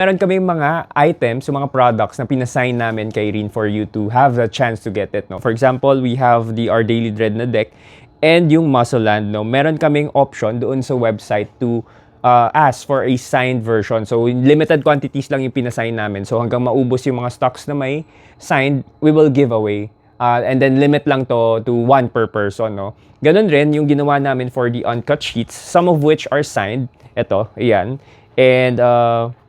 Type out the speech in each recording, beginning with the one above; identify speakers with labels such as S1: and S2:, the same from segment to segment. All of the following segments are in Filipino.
S1: Meron kaming mga items, mga products na pinasign namin kay Rin for you to have the chance to get it, no? For example, we have the Our Daily Dread na deck and yung Muscle Land, no? Meron kaming option doon sa website to ask for a signed version. So, limited quantities lang yung pinasign namin. So, hanggang maubos yung mga stocks na may signed, we will give away. And then, limit lang to 1 per person, no? Ganun rin yung ginawa namin for the uncut sheets, some of which are signed. Ito, ayan. And,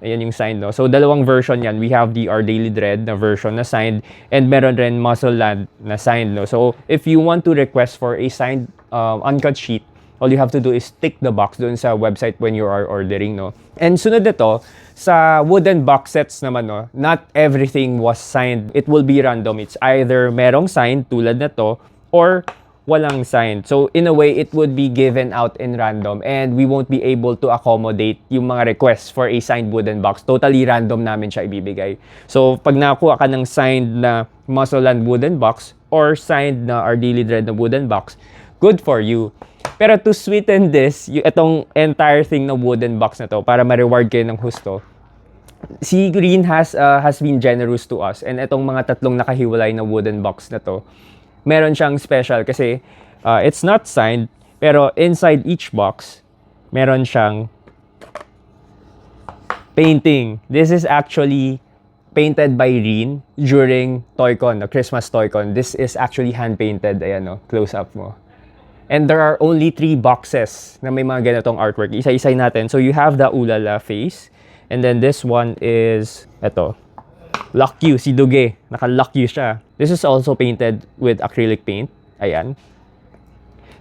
S1: ayan yung signed, no? So, dalawang version yan. We have the Our Daily Dread na version na signed and meron rin Muscle Land na signed, no? So, if you want to request for a signed uncut sheet, all you have to do is tick the box doon sa website when you are ordering, no? And sunod nito, sa wooden box sets naman, no? Not everything was signed. It will be random. It's either merong signed tulad na to or walang signed. So, in a way, it would be given out in random and we won't be able to accommodate yung mga requests for a signed wooden box. Totally random namin siya ibibigay. So, pag nakuha ka ng signed na Muscle Land wooden box or signed na Our Daily Dread na wooden box, good for you. Pero to sweeten this, itong entire thing na wooden box na to, para ma-reward kayo ng husto, si Green has been generous to us. And itong mga tatlong nakahiwalay na wooden box na to, meron siyang special kasi it's not signed, pero inside each box, meron siyang painting. This is actually painted by Rin during ToyCon, the Christmas ToyCon. This is actually hand-painted. Ayan, no? Close up mo. And there are only 3 boxes na may mga ganitong artwork. Isa-isay natin. So you have the Ulala face. And then this one is, eto, Lock You, si Duge. Naka-lock you siya. This is also painted with acrylic paint. Ayan.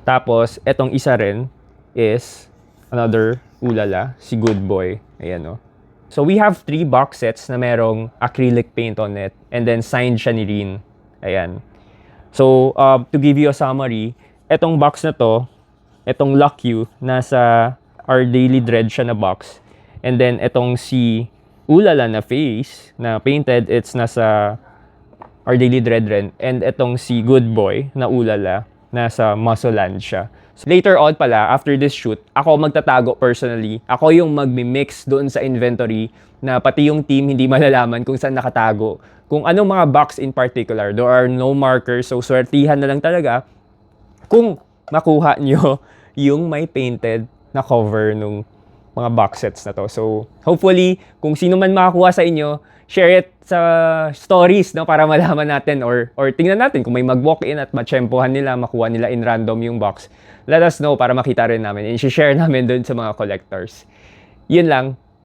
S1: Tapos, etong isa rin is another Ulala, si Good Boy. Ayan, no? So we have 3 box sets na merong acrylic paint on it. And then signed siya ni Rin. Ayan. So, to give you a summary, etong box na to, etong Lock You, nasa Our Daily Dread siya na box. And then, etong si Ulala na face, na painted, it's nasa Our Daily Dread rin. And etong si Good Boy na Ulala, nasa Muscle Land siya. So, later on pala, after this shoot, ako magtatago personally. Ako yung magmi-mix doon sa inventory na pati yung team hindi malalaman kung saan nakatago. Kung anong mga box in particular. There are no markers, so swertihan na lang talaga kung makuha nyo yung may painted na cover nung mga box sets na to. So, hopefully, kung sino man makakuha sa inyo, share it sa stories, no, para malaman natin or tingnan natin kung may mag-walk-in at matsyempohan nila, makuha nila in random yung box. Let us know para makita rin namin and share namin dun sa mga collectors. Yun lang.